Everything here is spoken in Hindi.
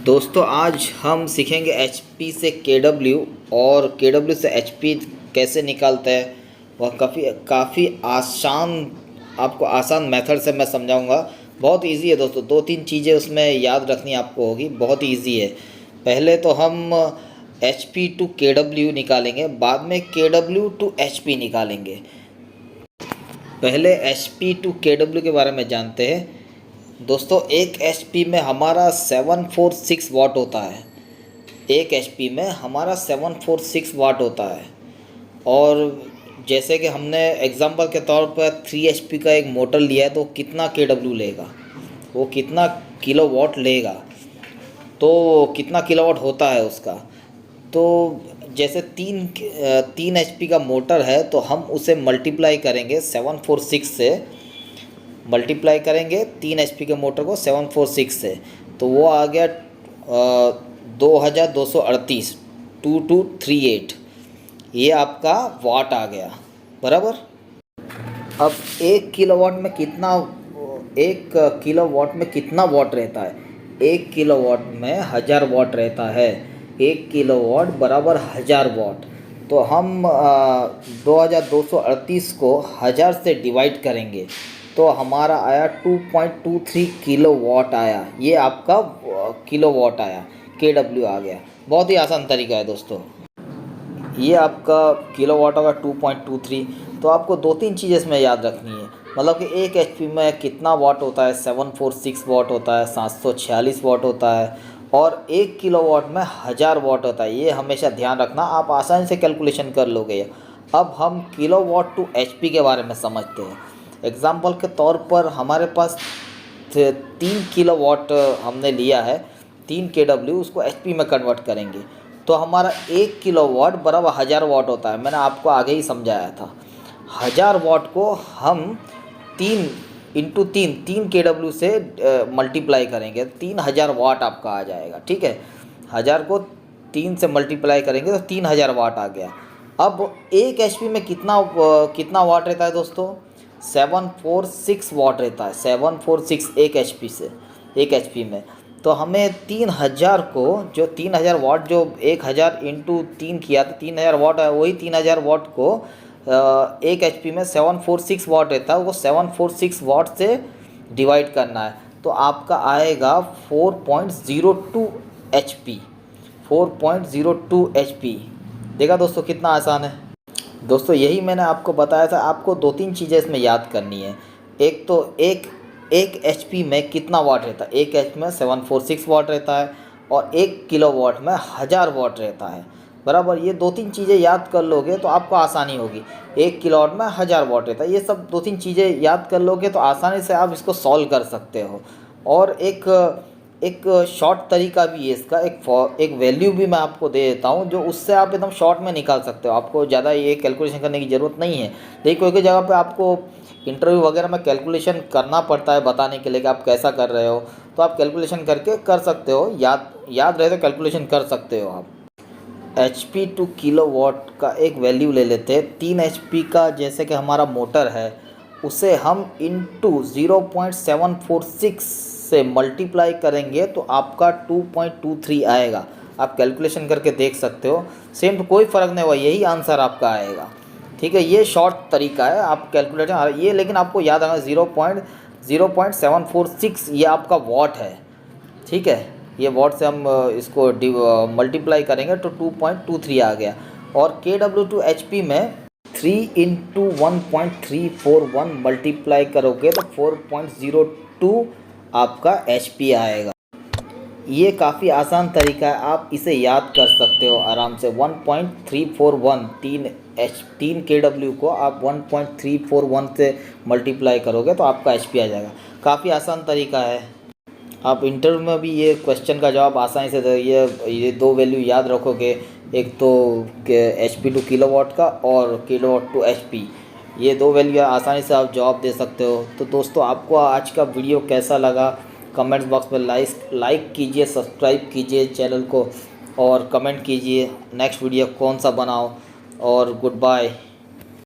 दोस्तों आज हम सीखेंगे HP से KW और KW से HP कैसे निकालते हैं। वह काफ़ी आसान, आपको आसान मेथड से मैं समझाऊंगा। बहुत इजी है दोस्तों, दो तीन चीज़ें उसमें याद रखनी आपको होगी, बहुत इजी है। पहले तो हम HP टू KW निकालेंगे, बाद में KW टू HP निकालेंगे। पहले HP टू KW के बारे में जानते हैं। दोस्तों एक HP में हमारा 746 वाट होता है। एक HP में हमारा 746 वाट होता है। और जैसे कि हमने एग्जांपल के तौर पर 3 HP का एक मोटर लिया है तो कितना KW लेगा, वो कितना किलोवाट लेगा, तो कितना किलोवाट होता है उसका। तो जैसे तीन HP का मोटर है तो हम उसे मल्टीप्लाई करेंगे 746 से, मल्टीप्लाई करेंगे 3 HP के मोटर को 746 से, तो वो आ गया 2238 2238। ये आपका वाट आ गया बराबर। अब एक किलोवाट में कितना वाट रहता है? एक किलोवाट में 1000 वाट रहता है। एक किलोवाट बराबर 1000 वाट। तो हम 2238 को 1000 से डिवाइड करेंगे तो हमारा आया 2.23 किलोवाट आया। ये आपका किलोवाट आया, KW आ गया। बहुत ही आसान तरीका है दोस्तों। ये आपका किलोवाट होगा 2.23। तो आपको दो तीन चीज़ें इसमें याद रखनी है, मतलब कि एक HP में कितना वाट होता है, 746 वाट होता है, 746 वाट होता है, और एक किलोवाट में 1000 वाट होता है। ये हमेशा ध्यान रखना, आप आसानी से कैलकुलेशन कर लोगे। अब हम किलोवाट टू HP के बारे में समझते हैं। एग्ज़ाम्पल के तौर पर हमारे पास 3 किलोवाट हमने लिया है, 3 KW, उसको HP में कन्वर्ट करेंगे तो हमारा 1 किलोवाट बराबर 1000 वाट होता है। मैंने आपको आगे ही समझाया था। 1000 वाट को हम 3 इंटू 3 KW से मल्टीप्लाई करेंगे, 3000 वाट आपका आ जाएगा। ठीक है, 1000 को 3 से मल्टीप्लाई करेंगे तो 3000 वाट आ गया। अब एक HP में कितना वाट रहता है दोस्तों? 746 वाट रहता है। 746 एक HP में। तो हमें 3000 को, जो 3000 वाट, जो 1000 इंटू 3 किया तो 3000 वाट है, वही 3000 वाट को एक HP में 746 वाट रहता है, वो 746 वाट से डिवाइड करना है तो आपका आएगा 4.02 HP। 4.02 HP। देखा दोस्तों कितना आसान है। दोस्तों यही मैंने आपको बताया था। आपको दो तीन चीज़ें इसमें याद करनी है। एक तो एक HP में कितना वाट रहता है? एक HP में 746 वाट रहता है और 1 किलोवाट में 1000 वाट रहता है बराबर। ये दो तीन चीज़ें याद कर लोगे तो आपको आसानी होगी। 1 किलोवाट में 1000 वाट रहता है, ये सब दो तीन चीज़ें याद कर लोगे तो आसानी से आप इसको सॉल्व कर सकते हो। और एक शॉर्ट तरीका भी है इसका, एक वैल्यू भी मैं आपको दे देता हूँ जो उससे आप एकदम शॉर्ट में निकाल सकते हो। आपको ज़्यादा ये कैलकुलेशन करने की ज़रूरत नहीं है। देखिए कोई जगह पे आपको इंटरव्यू वगैरह में कैलकुलेशन करना पड़ता है बताने के लिए कि आप कैसा कर रहे हो, तो आप कैलकुलेशन करके कर सकते हो। याद रहे तो कैलकुलेशन कर सकते हो आप। HP टू किलोवाट का एक वैल्यू ले लेते हैं। 3 HP का जैसे कि हमारा मोटर है, उसे हम इंटू 0.746 से मल्टीप्लाई करेंगे तो आपका 2.23 आएगा। आप कैलकुलेशन करके देख सकते हो। सेम तो कोई फ़र्क नहीं हुआ, यही आंसर आपका आएगा। ठीक है, ये शॉर्ट तरीका है आप कैलकुलेशन ये, लेकिन आपको याद रखना 0.746 ये आपका वाट है। ठीक है, ये वाट से हम इसको मल्टीप्लाई करेंगे तो 2.23 आ गया। और KW टू HP में 3 इंटू 1.341 मल्टीप्लाई करोगे तो 4.02 आपका HP आएगा। ये काफ़ी आसान तरीका है, आप इसे याद कर सकते हो आराम से। 1.341 3 KW को आप 1.341 से मल्टीप्लाई करोगे तो आपका HP आ जाएगा। काफ़ी आसान तरीका है। आप इंटरव्यू में भी ये क्वेश्चन का जवाब आसानी से दे। ये दो वैल्यू याद रखोगे, एक तो HP टू किलोवाट का और किलोवाट टू HP, ये दो वैल्यू आसानी से आप जवाब दे सकते हो। तो दोस्तों आपको आज का वीडियो कैसा लगा कमेंट बॉक्स में लाइक कीजिए, सब्सक्राइब कीजिए चैनल को और कमेंट कीजिए नेक्स्ट वीडियो कौन सा बनाओ। और गुड बाय।